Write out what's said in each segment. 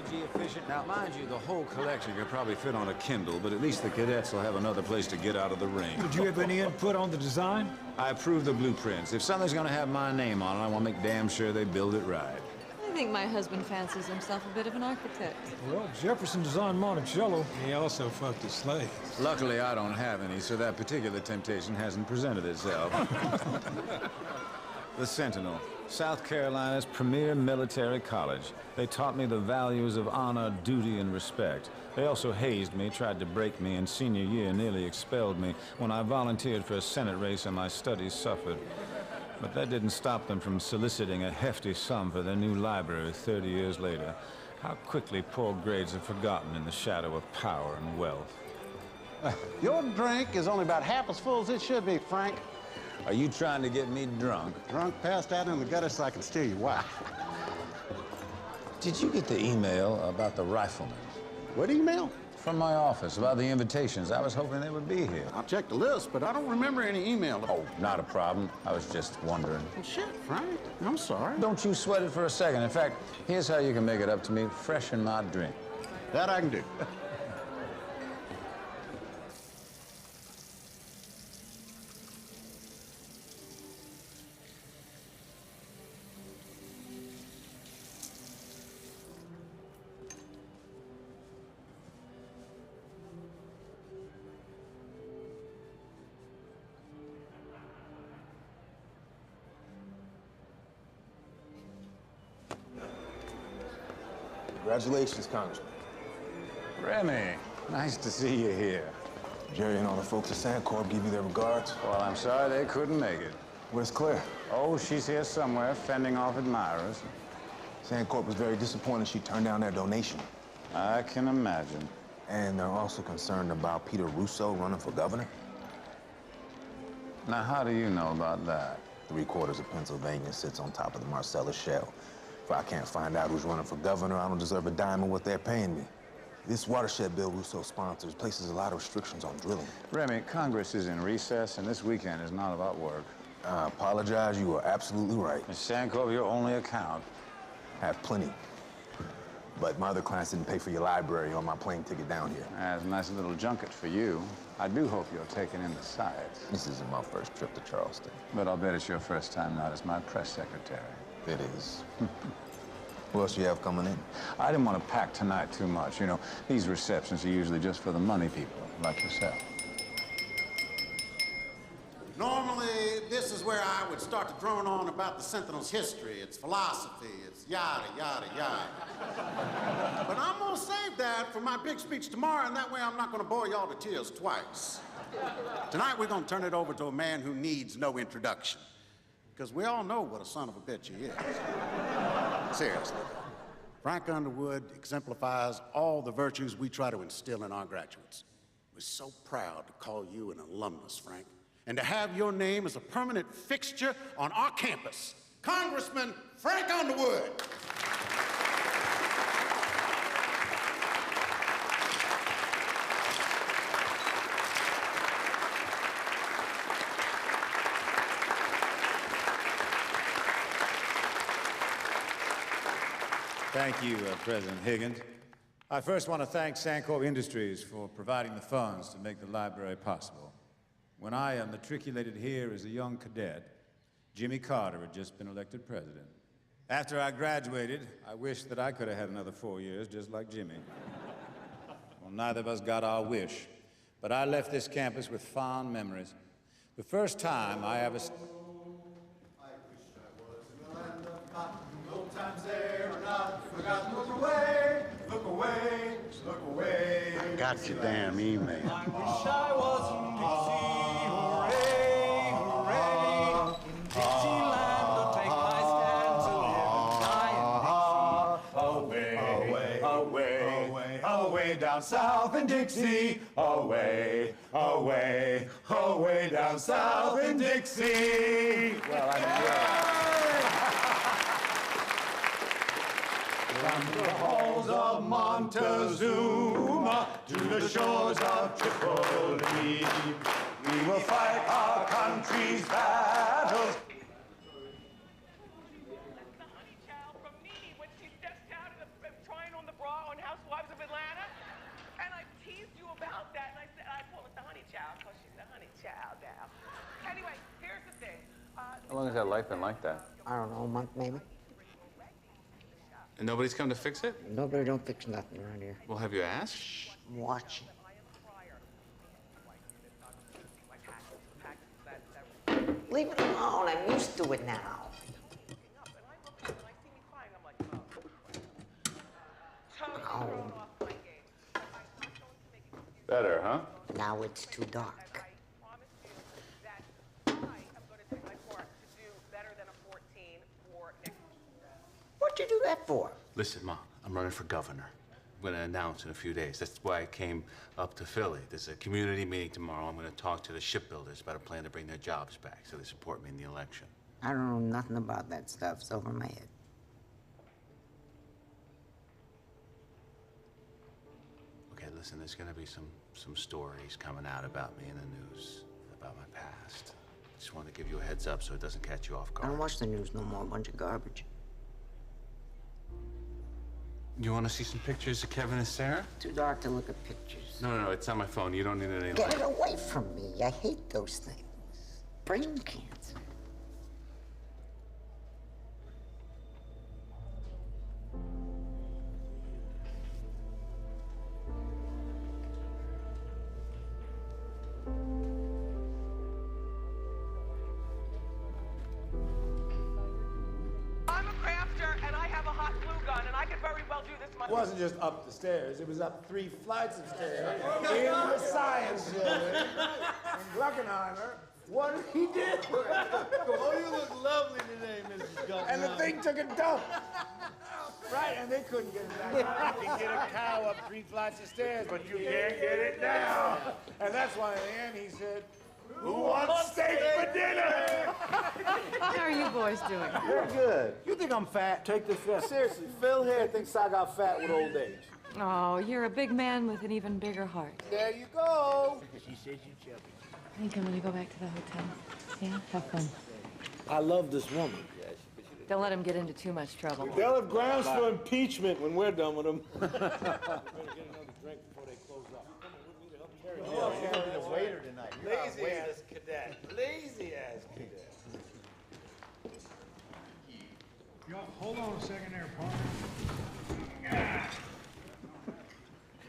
energy efficient. Now, mind you, the whole collection could probably fit on a Kindle, but at least the cadets will have another place to get out of the rain. Did you have any input on the design? I approve the blueprints. If something's gonna have my name on it, I want to make damn sure they build it right. I think my husband fancies himself a bit of an architect. Well, Jefferson designed Monticello. He also fucked his slaves. Luckily, I don't have any, so that particular temptation hasn't presented itself. The Sentinel, South Carolina's premier military college. They taught me the values of honor, duty, and respect. They also hazed me, tried to break me, and senior year nearly expelled me. When I volunteered for a Senate race and my studies suffered. But that didn't stop them from soliciting a hefty sum for their new library 30 years later. How quickly poor grades are forgotten in the shadow of power and wealth. Your drink is only about half as full as it should be, Frank. Are you trying to get me drunk? Drunk, passed out in the gutter so I can steal you. Why? Did you get the email about the riflemen? What email? From my office, about the invitations. I was hoping they would be here. I'll check the list, but I don't remember any email. Oh, not a problem. I was just wondering. Well, shit, Frank. I'm sorry. Don't you sweat it for a second. In fact, here's how you can make it up to me. Freshen my drink. That I can do. Congratulations, Congressman. Remy, nice to see you here. Jerry and all the folks at Sandcorp give you their regards. Well, I'm sorry they couldn't make it. Where's Claire? Oh, she's here somewhere, fending off admirers. Sandcorp was very disappointed she turned down their donation. I can imagine. And they're also concerned about Peter Russo running for governor. Now, how do you know about that? 3/4 of Pennsylvania sits on top of the Marcellus Shale. If I can't find out who's running for governor, I don't deserve a dime of what they're paying me. This watershed bill Russo sponsors places a lot of restrictions on drilling. Remy, Congress is in recess, and this weekend is not about work. I apologize. You are absolutely right. Miss Sandcorp, your only account. Have plenty. But my other clients didn't pay for your library or my plane ticket down here. That's a nice little junket for you. I do hope you're taking in the sights. This isn't my first trip to Charleston. But I'll bet it's your first time out as my press secretary. It is. Who else you have coming in? I didn't want to pack tonight too much. You know, these receptions are usually just for the money people, like yourself. Normally, this is where I would start to drone on about the Sentinel's history, its philosophy, its yada, yada, yada. But I'm gonna save that for my big speech tomorrow, and that way I'm not gonna bore y'all to tears twice. Tonight, we're gonna turn it over to a man who needs no introduction. Because we all know what a son of a bitch he is. Seriously. Frank Underwood exemplifies all the virtues we try to instill in our graduates. We're so proud to call you an alumnus, Frank, and to have your name as a permanent fixture on our campus. Congressman Frank Underwood. Thank you, President Higgins. I first want to thank Sandcorp Industries for providing the funds to make the library possible. When I matriculated here as a young cadet, Jimmy Carter had just been elected president. After I graduated, I wished that I could have had another 4 years, just like Jimmy. Well, neither of us got our wish, but I left this campus with fond memories. The first time I ever... I got your damn email. I wish I was in Dixie, hooray, hooray. In Dixieland, I'll take my stand to live and die in Dixie. Away, away, away down south in Dixie. Away, away, away down south in Dixie. Well, I From the halls of Montezuma to the shores of Tripoli, we will fight our country's battles. The honey child from Nene when she steps out of the trying on the bra How long has that light been like that? I don't know, a month maybe. And nobody's come to fix it? Nobody don't fix nothing around here. Well, have you asked? Shh, I'm watching. Leave it alone. I'm used to it now. Oh, Better, huh? now it's too dark. What'd you do that for? Listen, Ma, I'm running for governor. I'm gonna announce in a few days. That's why I came up to Philly. There's a community meeting tomorrow. I'm gonna talk to the shipbuilders about a plan to bring their jobs back so they support me in the election. I don't know nothing about that stuff. It's over my head. Okay, listen, there's gonna be some stories coming out about me in the news, about my past. Just wanted to give you a heads up so it doesn't catch you off I guard. don't watch the news no more. A bunch of garbage. You wanna see some pictures of Kevin and Sarah? Too dark to look at pictures. No, it's on my phone. You don't need it Get anymore. it away from me. I hate those things. Brain cancer. I'm a crafter, and I have a hot glue gun, and I could very well do this It wasn't just up the stairs, it was up 3 flights of stairs in the science building in Gluckenheimer. What did he do? Oh, you look lovely today, Mrs. Gutman. And the thing took a dump. Right, and they couldn't get it back. You can get a cow up 3 flights of stairs, but you can't get it down. And that's why in the end he said, "Who wants steak for dinner?" How are you boys doing? Very good. You think I'm fat? Take this fat. Seriously, Phil here thinks I got fat with old age. Oh, you're a big man with an even bigger heart. There you go. She said you chubby. I think I'm gonna go back to the hotel. Yeah, have fun. I love this woman. Don't let him get into too much trouble. They'll have grounds for impeachment when we're done with them. Better get another drink before they close up. Come on with me to help carry You're gonna be the waiter tonight. Lazy ass cadet. Lazy ass cadet. Yo, hold on a second there, partner.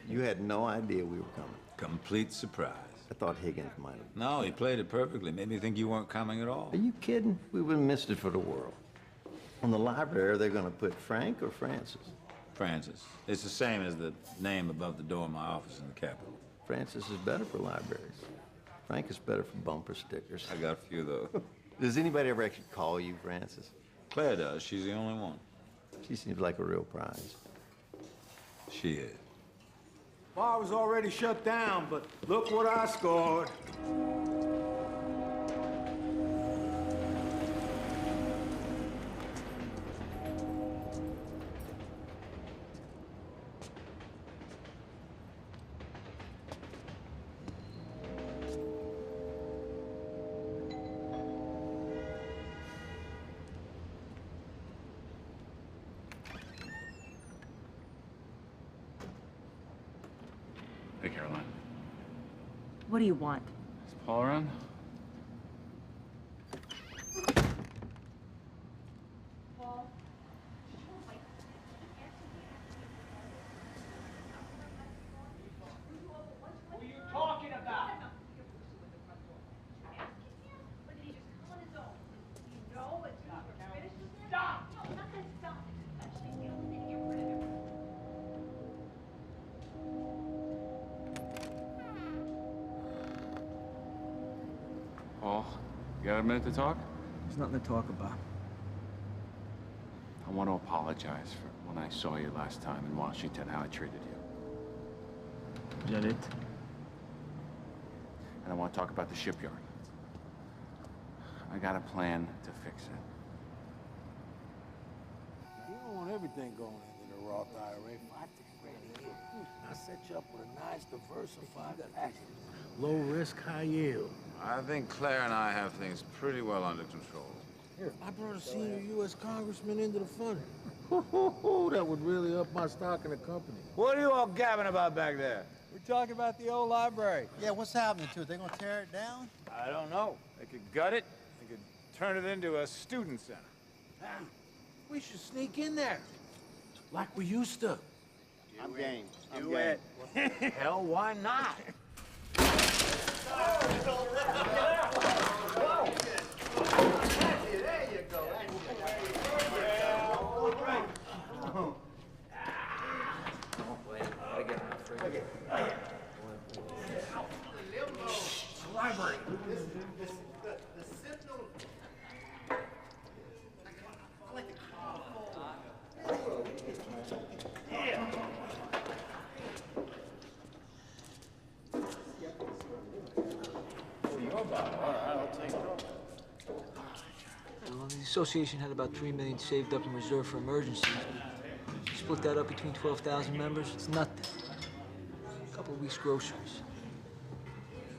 You had no idea we were coming. Complete surprise. I thought Higgins might have. No, he played it perfectly. Made me think you weren't coming at all. Are you kidding? We would have missed it for the world. On the library, are they going to put Frank or Francis? Francis. It's the same as the name above the door of my office in the Capitol. Francis is better for libraries. Frank is better for bumper stickers. I got a few, though. Does anybody ever actually call you Francis? Claire does. She's the only one. She seems like a real prize. She is. Bar was already shut down, but look what I scored. Hey, Caroline. What do you want? Is Paul around? What are you talking about? Stop! Paul, you got a minute to talk? There's nothing to talk about. I want to apologize for when I saw you last time in Washington, how I treated you. Is that it? And I want to talk about the shipyard. I got a plan to fix it. You don't want everything going into the Roth IRA. I set you up with a nice, diversified package. Low risk, high yield. I think Claire and I have things pretty well under control. Here, I brought a senior U.S. congressman into the fund. That would really up my stock in the company. What are you all gabbing about back there? We're talking about the old library. Yeah, what's happening to it? They gonna tear it down? I don't know. They could gut it, they could turn it into a student center. We should sneak in there, like we used to. I'm game. Do it. Hell, why not? Library. Well, the association had about $3 million saved up in reserve for emergencies. Split that up between 12,000 members. It's nothing. A couple of weeks' groceries.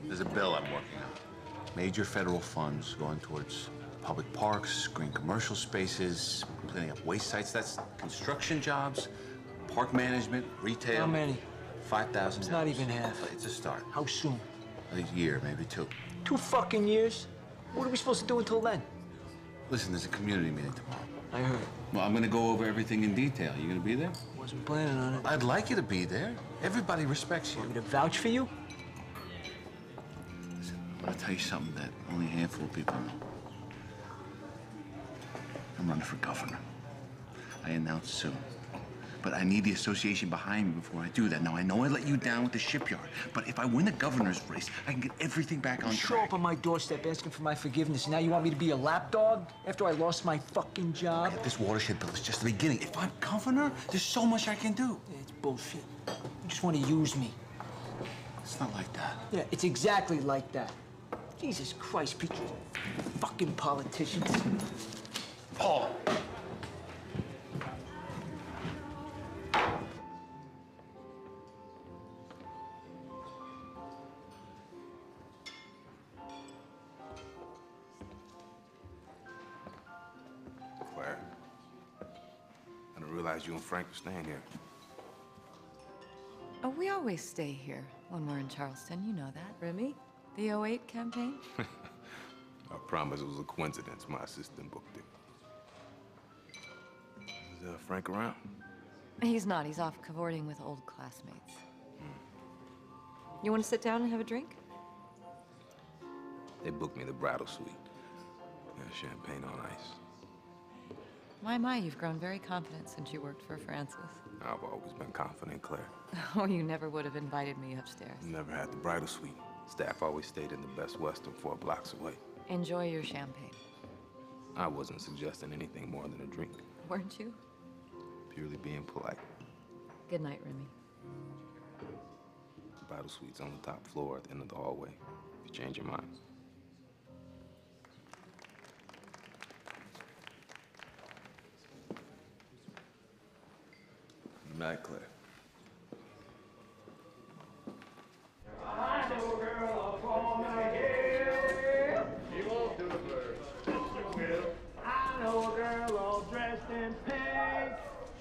There's a bill I'm working on. Major federal funds going towards public parks, green commercial spaces, cleaning up waste sites. That's construction jobs, park management, retail. How many? 5,000. It's not even half. It's a start. How soon? A year, maybe 2. 2 fucking years? What are we supposed to do until then? Listen, there's a community meeting tomorrow. I heard. Well, I'm gonna go over everything in detail. You gonna be there? Wasn't planning on it. I'd like you to be there. Everybody respects you. Want me to vouch for you? Listen, I'll tell you something that only a handful of people know. I'm running for governor. I announce soon. But I need the association behind me before I do that. Now, I know I let you down with the shipyard, but if I win the governor's race, I can get everything back on Show track. up on my doorstep asking for my forgiveness. Now you want me to be a lapdog after I lost my fucking job? Yeah, this watershed bill is just the beginning. If I'm governor, there's so much I can do. Yeah, it's bullshit. You just want to use me. It's not like that. Yeah, it's exactly like that. Jesus Christ, Peter. Fucking politicians. Paul. Claire, I didn't realize you and Frank were staying here. Oh, we always stay here when we're in Charleston. You know that. Remy? The 08 campaign? I promise it was a coincidence. My assistant booked it. Is Frank around? He's not. He's off cavorting with old classmates. You want to sit down and have a drink? They booked me the bridal suite. Yeah, champagne on ice. My, you've grown very confident since you worked for Francis. I've always been confident, Claire. Oh, you never would have invited me upstairs. Never had the bridal suite. Staff always stayed in the Best Western 4 blocks away. Enjoy your champagne. I wasn't suggesting anything more than a drink. Weren't you? Purely being polite. Good night, Remy. The bridal suite's on the top floor at the end of the hallway. If you change your mind. Good night, Claire. I know a girl from the hill. She won't do it first. She will. I know a girl all dressed in pink.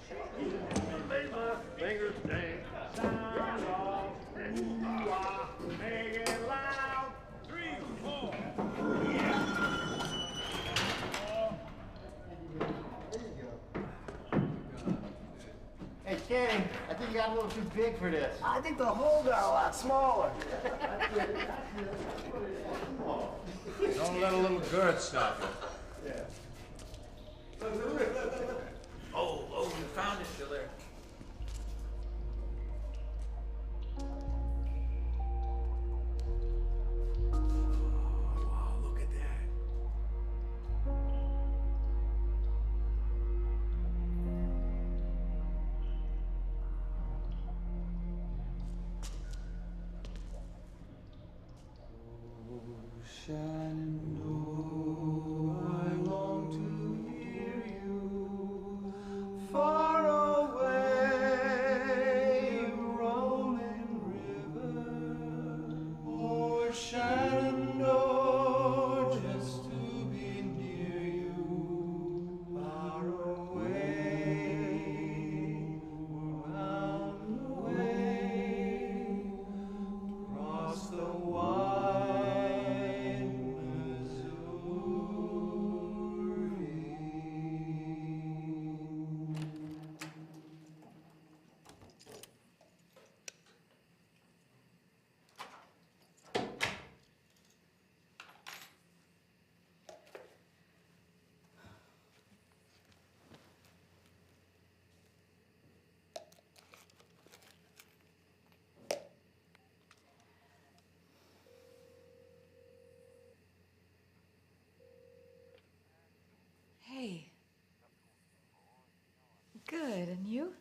She made my fingers sting. Sound off. Ooh, ah, make it loud. 3, 4. Hey, Kenny, I think you got a little too big for this. I think the hole got a lot smaller. Don't let a little girth stop you. Oh, you found it still there. Wow, look at that. Shenandoah, I long to hear you far away, rolling river. Oh, Shenandoah, just to be near you, far away, round away, across the wide Good, and you?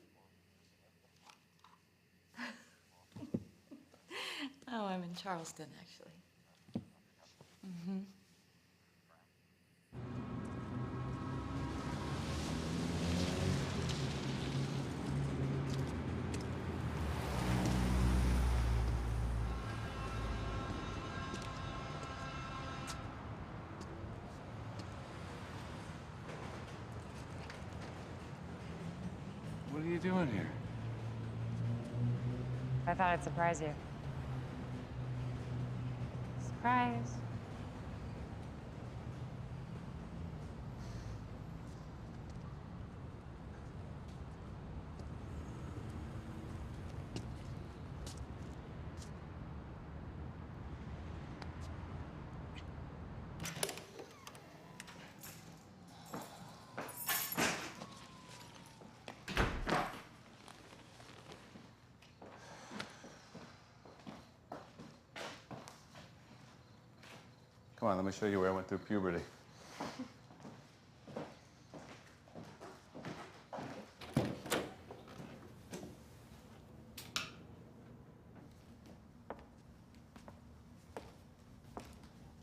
Oh, I'm in Charleston, actually. Mm-hmm. What are you doing here? I thought I'd surprise you. Surprise. Come on, let me show you where I went through puberty.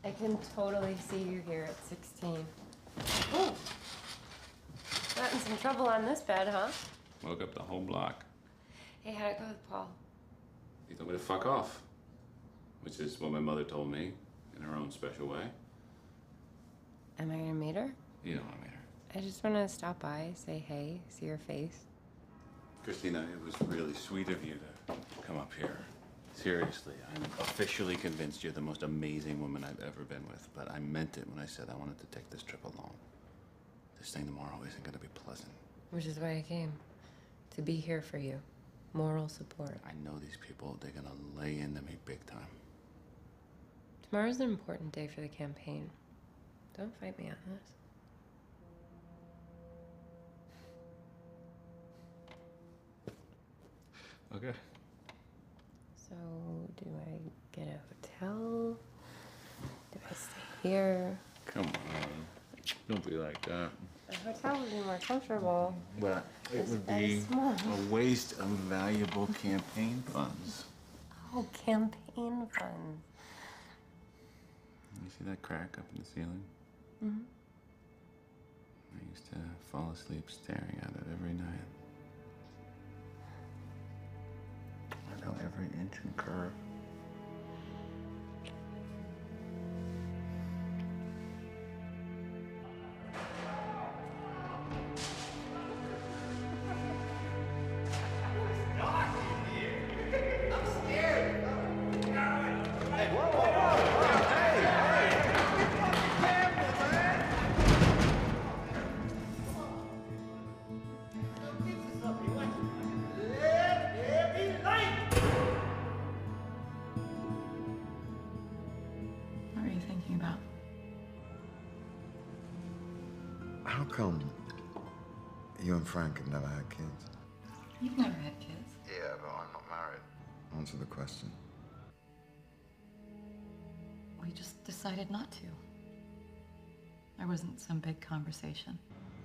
I can totally see you here at 16. Ooh. Got in some trouble on this bed, huh? Woke up the whole block. Hey, how'd it go with Paul? He told me to fuck off, which is what my mother told me in her own special way. Am I gonna meet her? You don't want to meet her. I just want to stop by, say hey, see her face. Christina, it was really sweet of you to come up here. Seriously, I'm officially convinced you're the most amazing woman I've ever been with, but I meant it when I said I wanted to take this trip alone. This thing tomorrow isn't going to be pleasant. Which is why I came. To be here for you. Moral support. I know these people, they're going to lay into me big time. Tomorrow's an important day for the campaign. Don't fight me on this. Okay. So, do I get a hotel? Do I stay here? Come on. Don't be like that. A hotel would be more comfortable. But it This would bed be is small. a waste of valuable campaign funds. Oh, campaign funds. You see that crack up in the ceiling? Mm-hmm. I used to fall asleep staring at it every night. I know every inch and curve. What are you thinking about? How come you and Frank have never had kids? You've never had kids. Yeah, but I'm not married. Answer the question. We just decided not to. There wasn't some big conversation.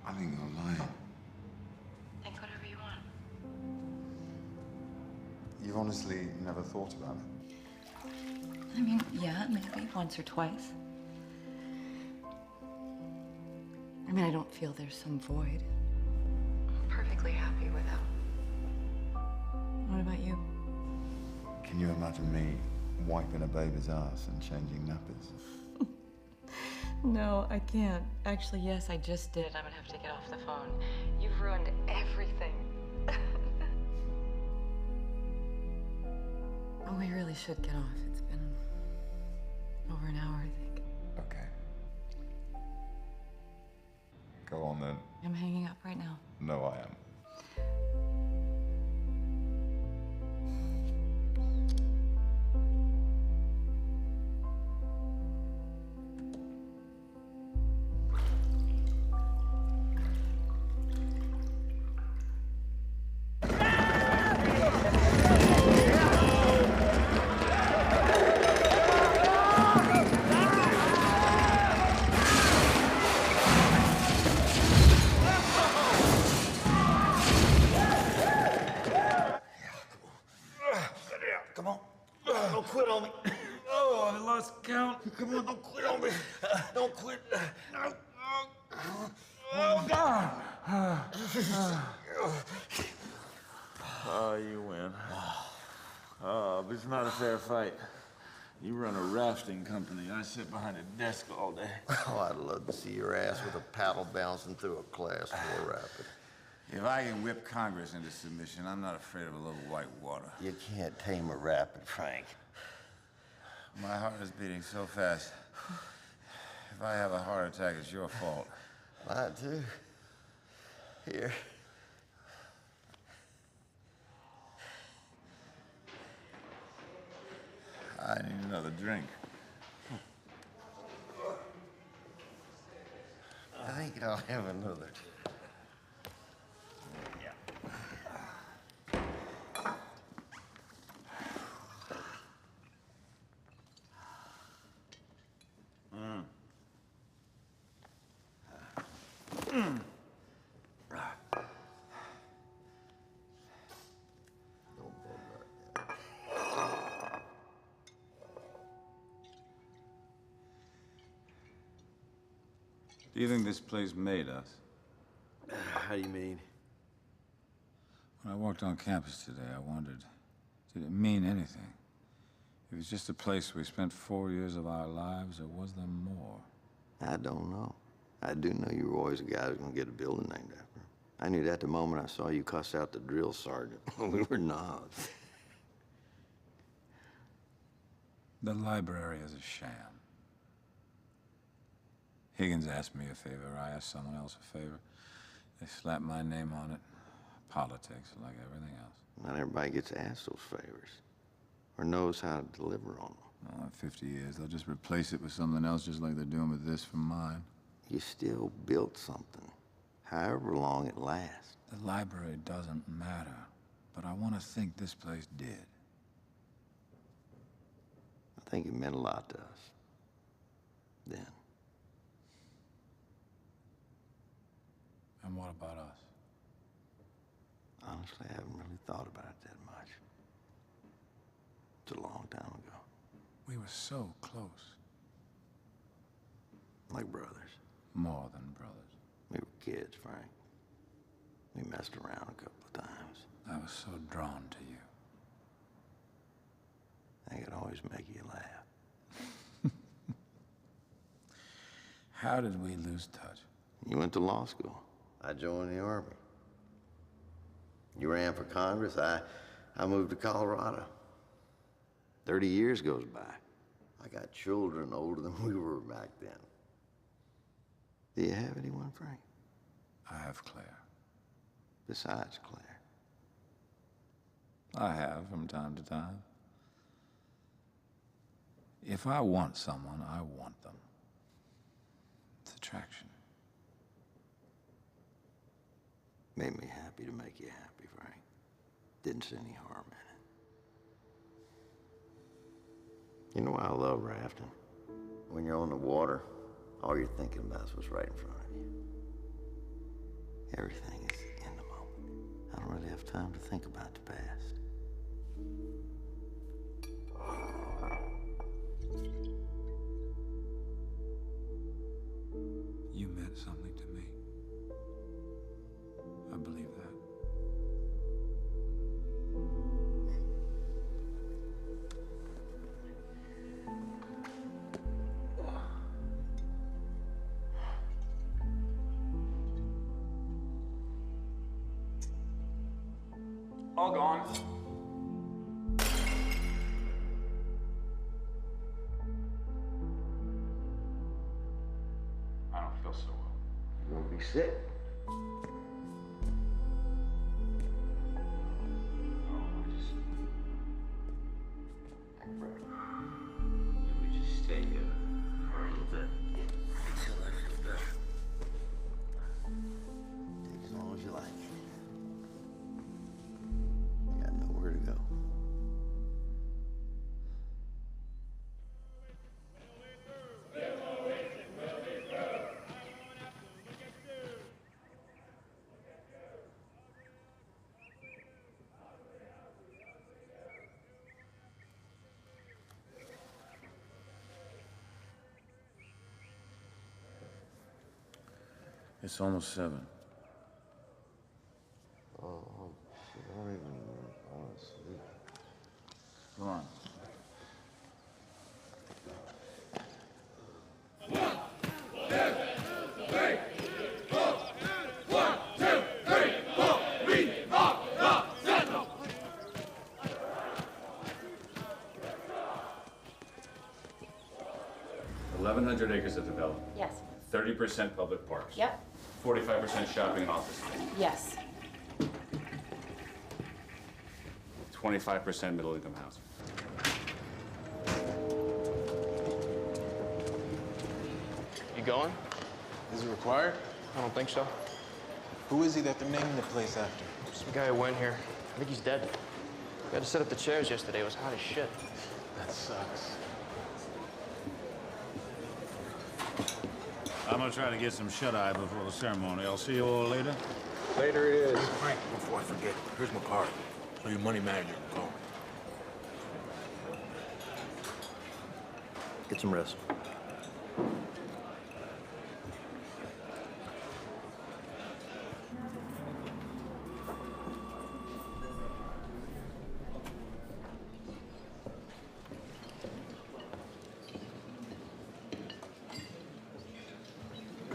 I think you're lying. Think whatever you want. You've honestly never thought about it? I mean, yeah, maybe once or twice. I mean, I don't feel there's some void. I'm perfectly happy without. What about you? Can you imagine me wiping a baby's ass and changing nappies? No, I can't. Actually, yes, I just did. I'm gonna have to get off the phone. You've ruined everything. Oh, we really should get off. It's been over an hour, I think. Okay. Go on then. I'm hanging up right now. No, I am. Oh, you win. Oh, but it's not a fair fight. You run a rafting company. I sit behind a desk all day. Oh, I'd love to see your ass with a paddle bouncing through a class 4 rapid. If I can whip Congress into submission, I'm not afraid of a little white water. You can't tame a rapid, Frank. My heart is beating so fast. If I have a heart attack, it's your fault. Mine too. Here. I need another drink. I think I'll have another. Do you think this place made us? How do you mean? When I walked on campus today, I wondered, did it mean anything? It was just a place we spent 4 years of our lives, or was there more? I don't know. I do know you were always a guy who's gonna get a building named after him. I knew that the moment I saw you cuss out the drill sergeant. We were knobs. The library is a sham. Higgins asked me a favor, I asked someone else a favor. They slapped my name on it. Politics, like everything else. Not everybody gets asked those favors, or knows how to deliver on them. Oh, in 50 years, they'll just replace it with something else, just like they're doing with this from mine. You still built something, however long it lasts. The library doesn't matter, but I want to think this place did. I think it meant a lot to us. Then. And what about us? Honestly, I haven't really thought about it that much. It's a long time ago. We were so close. Like brothers. More than brothers. We were kids, Frank. We messed around a couple of times. I was so drawn to you. I could always make you laugh. How did we lose touch? You went to law school. I joined the Army. You ran for Congress. I moved to Colorado. 30 years goes by. I got children older than we were back then. Do you have anyone, Frank? I have Claire. Besides Claire? I have from time to time. If I want someone, I want them. It's attraction. Made me happy to make you happy, Frank. Didn't see any harm in it. You know why I love rafting? When you're on the water, all you're thinking about is what's right in front of you. Everything is in the moment. I don't really have time to think about the past. You meant something to me. I believe that. All gone. I don't feel so well. You won't be sick. We just stay here for a little bit until I feel better. Take as long as you like. You got nowhere to go. It's almost 7. 100 acres of development. Yes. 30% public parks. Yep. 45% shopping and office space. Yes. 25% middle-income housing. You going? Is it required? I don't think so. Who is he that they're naming the place after? Some guy who went here. I think he's dead. We had to set up the chairs yesterday. It was hot as shit. That sucks. I'm gonna try to get some shut-eye before the ceremony. I'll see you all later. Later it is. Frank, before I forget, here's my card. So your money manager can call me. Get some rest.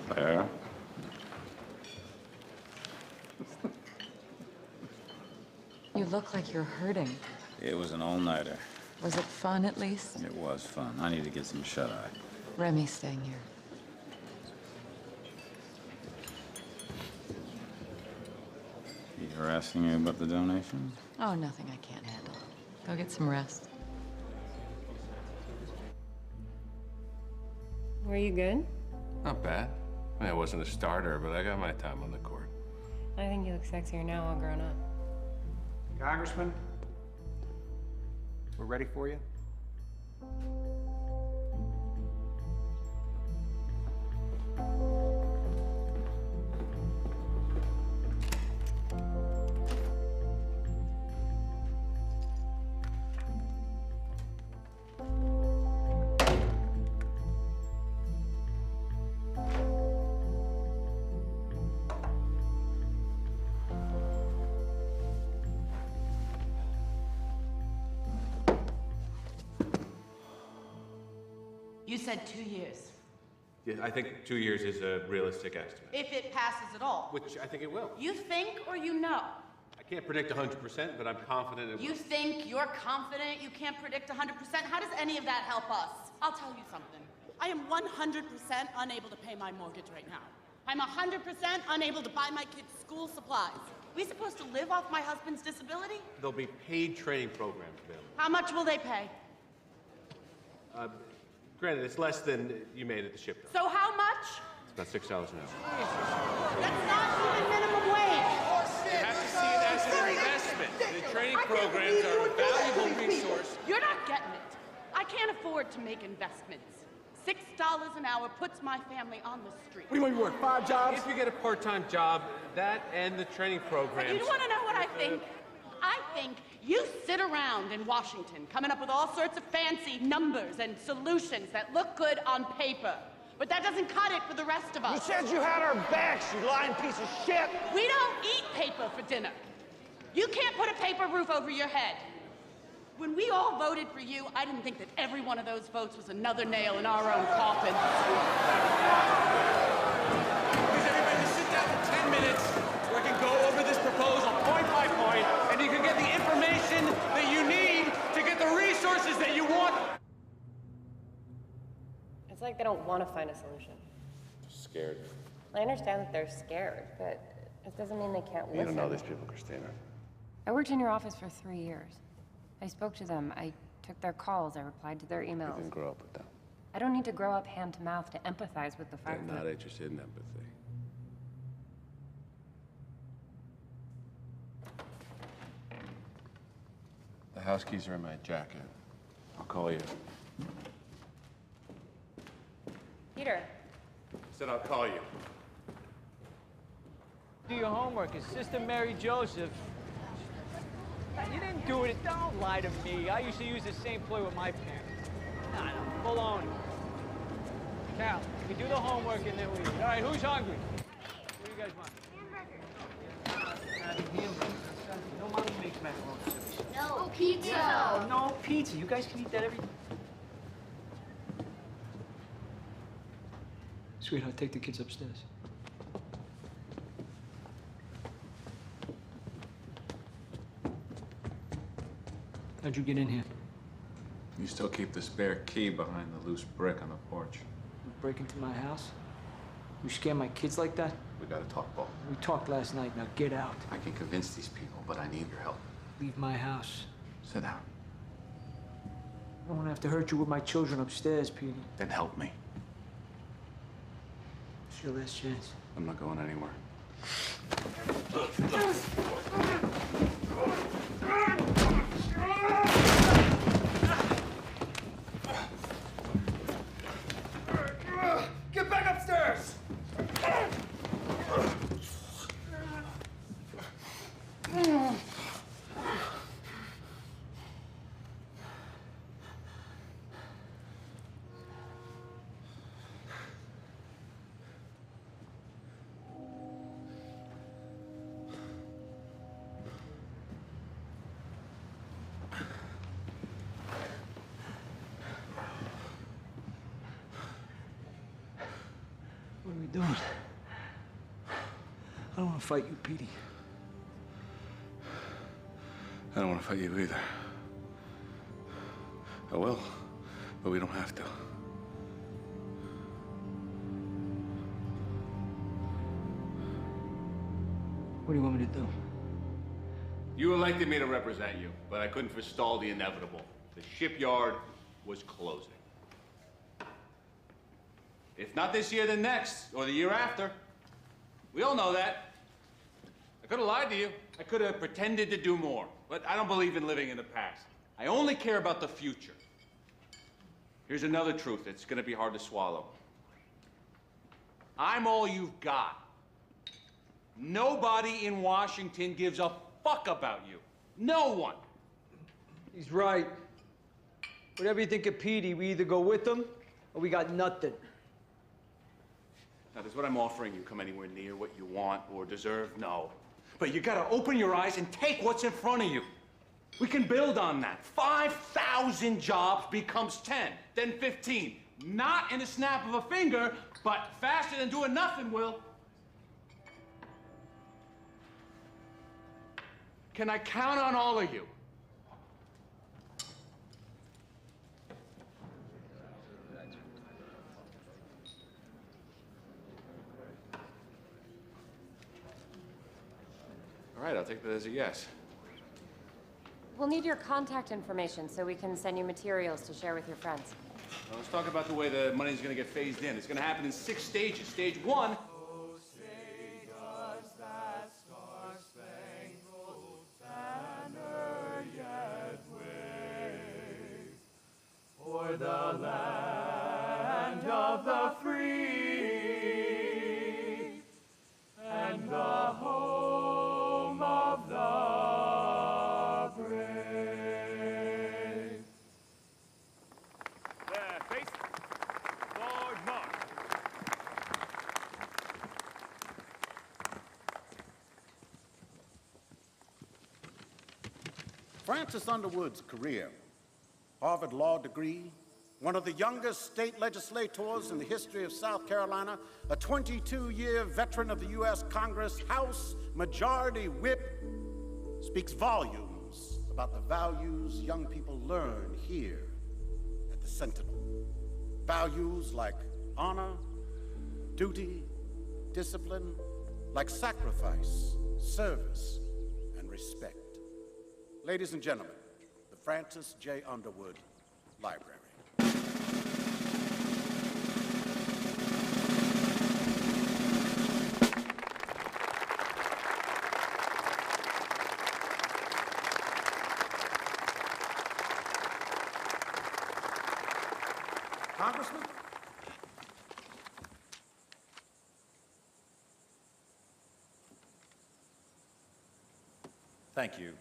Claire? You look like you're hurting. It was an all-nighter. Was it fun, at least? It was fun. I need to get some shut-eye. Remy's staying here. He harassing you about the donation? Oh, nothing I can't handle. Go get some rest. Were you good? Not bad. I mean, I wasn't a starter, but I got my time on the court. I think you look sexier now all grown up. Congressman, we're ready for you. You said 2 years. Yeah, I think 2 years is a realistic estimate. If it passes at all. Which I think it will. You think or you know? I can't predict 100%, but I'm confident it will. You think, you're confident, you can't predict 100%? How does any of that help us? I'll tell you something. I am 100% unable to pay my mortgage right now. I'm 100% unable to buy my kids' school supplies. We supposed to live off my husband's disability? There'll be paid training programs available. How much will they pay? Granted, it's less than you made at the shipyard. So how much? It's about $6 an hour. That's not even minimum wage. You have to see it as an investment. The training programs are a valuable resource. You're not getting it. I can't afford to make investments. $6 an hour puts my family on the street. What do you want me to work, 5 jobs? If you get a part-time job, that and the training programs... You want to know what I think? I think you sit around in Washington coming up with all sorts of fancy numbers and solutions that look good on paper. But that doesn't cut it for the rest of us. You said you had our backs, you lying piece of shit! We don't eat paper for dinner. You can't put a paper roof over your head. When we all voted for you, I didn't think that every one of those votes was another nail in our own coffin. Please, everybody, just sit down for 10 minutes so I can go over this proposal point by point, and you can get the information that you need to get the resources that you want. It's like they don't want to find a solution. Scared. I understand that they're scared, but it doesn't mean they can't listen. You don't know these people, Christina. I worked in your office for 3 years. I spoke to them. I took their calls. I replied to their emails. You didn't grow up with them. I don't need to grow up hand to mouth to empathize with the They're fact not that... interested in empathy. The house keys are in my jacket. I'll call you. Peter. I said I'll call you. Do your homework. It's Sister Mary Joseph. You didn't do it. Don't lie to me. I used to use the same ploy with my parents. Nah, baloney. Cal, we do the homework and then we eat. All right, who's hungry? What do you guys want? Hamburger. No, mommy makes macaroni and cheese. No, pizza. Yeah, no pizza. You guys can eat that every... Sweetheart, take the kids upstairs. How'd you get in here? You still keep the spare key behind the loose brick on the porch. Break into my house? You scare my kids like that? We gotta talk, Paul. We talked last night, now get out. I can convince these people, but I need your help. Leave my house. Sit down. I don't want to have to hurt you with my children upstairs, Petey. Then help me. It's your last chance. I'm not going anywhere. Get back upstairs! What are we doing? I don't want to fight you, Petey. I don't want to fight you either. I will, but we don't have to. What do you want me to do? You elected me to represent you, but I couldn't forestall the inevitable. The shipyard was closing. If not this year, then next, or the year after. We all know that. I could have lied to you. I could have pretended to do more. But I don't believe in living in the past. I only care about the future. Here's another truth that's gonna be hard to swallow. I'm all you've got. Nobody in Washington gives a fuck about you. No one. He's right. Whatever you think of Petey, we either go with him or we got nothing. Now, does what I'm offering you come anywhere near what you want or deserve? No. But you gotta open your eyes and take what's in front of you. We can build on that. 5,000 jobs becomes 10, then 15. Not in a snap of a finger, but faster than doing nothing, Will. Can I count on all of you? All right, I'll take that as a yes. We'll need your contact information so we can send you materials to share with your friends. Well, let's talk about the way the money's gonna get phased in. It's gonna happen in 6 stages. Stage 1. For the land of the free and the home of the brave. There, face. Forward march. Francis Underwood's career, Harvard law degree, one of the youngest state legislators in the history of South Carolina, a 22-year veteran of the U.S. Congress, House Majority Whip, speaks volumes about the values young people learn here at the Sentinel. Values like honor, duty, discipline, like sacrifice, service, and respect. Ladies and gentlemen, the Francis J. Underwood Library. Congressman? Thank you.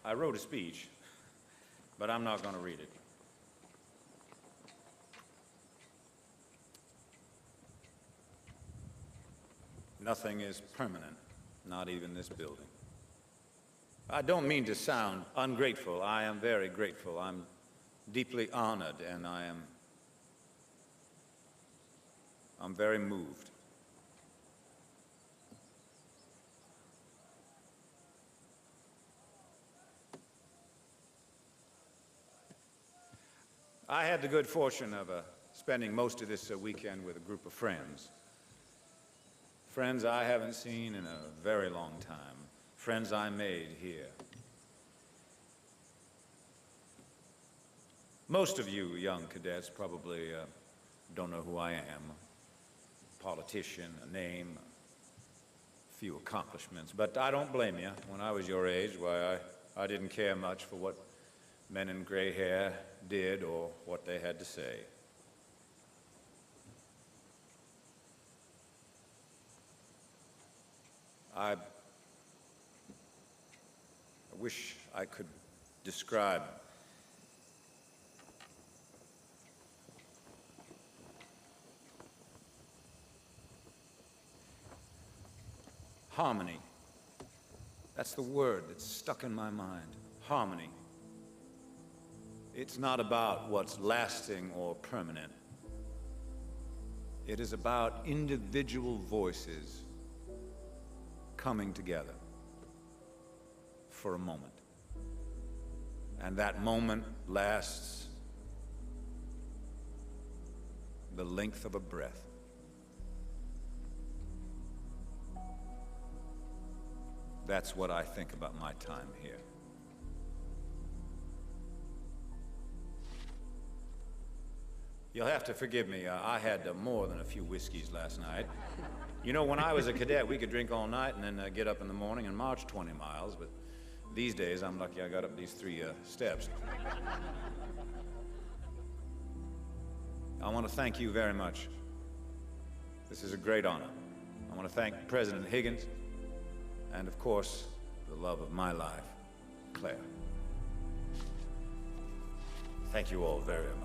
I wrote a speech, but I'm not going to read it. Nothing is permanent, not even this building. I don't mean to sound ungrateful. I am very grateful. I'm deeply honored, and I'm very moved. I had the good fortune of spending most of this weekend with a group of friends. Friends I haven't seen in a very long time. Friends I made here. Most of you young cadets probably don't know who I am. A politician, a name, a few accomplishments. But I don't blame you. When I was your age, why, I didn't care much for what men in gray hair did or what they had to say. I wish I could describe harmony. That's the word that's stuck in my mind. Harmony. It's not about what's lasting or permanent. It is about individual voices coming together for a moment. And that moment lasts the length of a breath. That's what I think about my time here. You'll have to forgive me. I had more than a few whiskeys last night. You know, when I was a cadet, we could drink all night and then get up in the morning and march 20 miles, but these days, I'm lucky I got up these 3 steps. I want to thank you very much. This is a great honor. I want to thank President Higgins and, of course, the love of my life, Claire. Thank you all very much.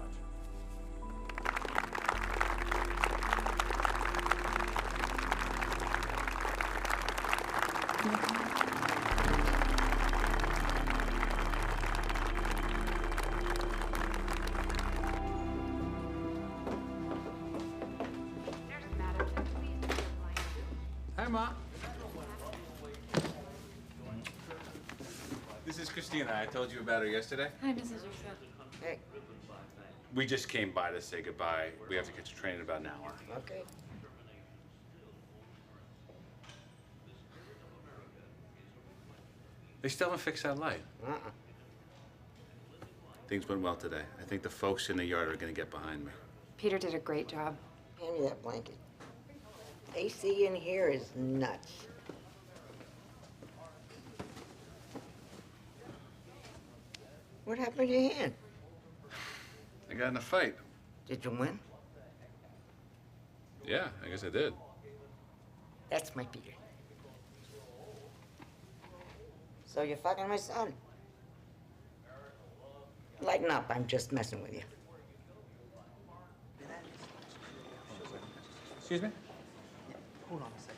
Hi, Ma. This is Christina. I told you about her yesterday. Hi, Mrs. Russo. Hey. We just came by to say goodbye. We have to get to train in about an hour. Okay. They still haven't fixed that light. Uh-uh. Things went well today. I think the folks in the yard are going to get behind me. Peter did a great job. Hand me that blanket. AC in here is nuts. What happened to your hand? I got in a fight. Did you win? Yeah, I guess I did. That's my Peter. So you're fucking my son? Lighten up, I'm just messing with you. Excuse me? Hold on a second.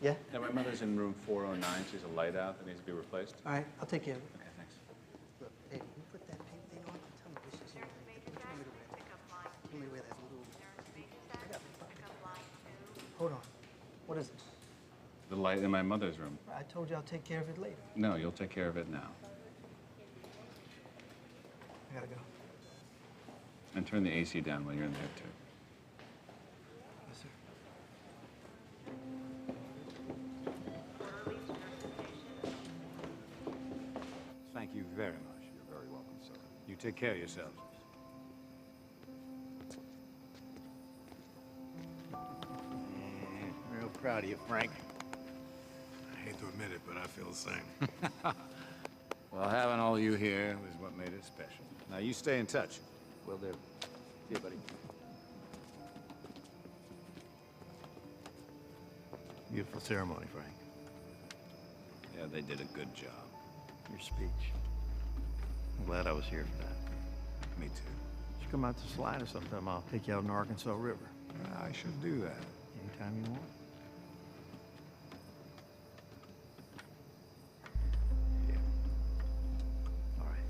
Yeah? Yeah, my mother's in room 409. She's a light out that needs to be replaced. All right, I'll take care of it. Okay, thanks. Look, hey, you put that paint thing on? Tell me this is your thing. What you want me to wear? You want me to wear that little... I got it. Hold on. What is it? The light in my mother's room. I told you I'll take care of it later. No, you'll take care of it now. I gotta go. And turn the AC down when you're in there, too. Yes, sir. Thank you very much. You're very welcome, sir. You take care of yourselves. Real proud of you, Frank. I hate to admit it, but I feel the same. Well, having all you here was what made it special. Now, you stay in touch. Will do. See you, buddy. Beautiful ceremony, Frank. Yeah, they did a good job. Your speech. I'm glad I was here for that. Me too. Should come out to Slide or sometime. I'll take you out in the Arkansas River. I should do that. Anytime you want. All right.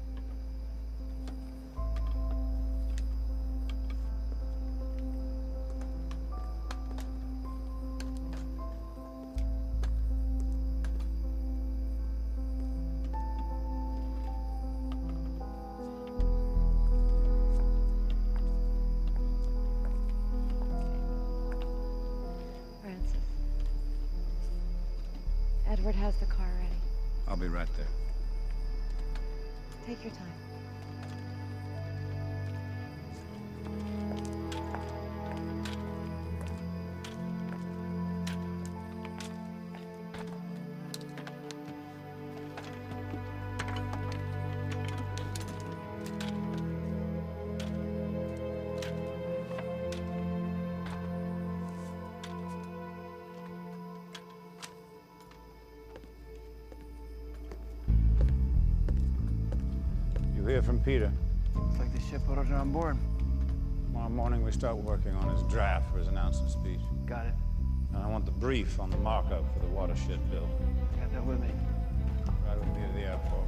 Edward has the car ready. I'll be right there. Take your time. You hear from Peter? Looks like the shipbuilders are on board. Tomorrow morning we start working on his draft for his announcement speech. Got it. And I want the brief on the markup for the watershed bill. Got that with me. Right with me to the airport.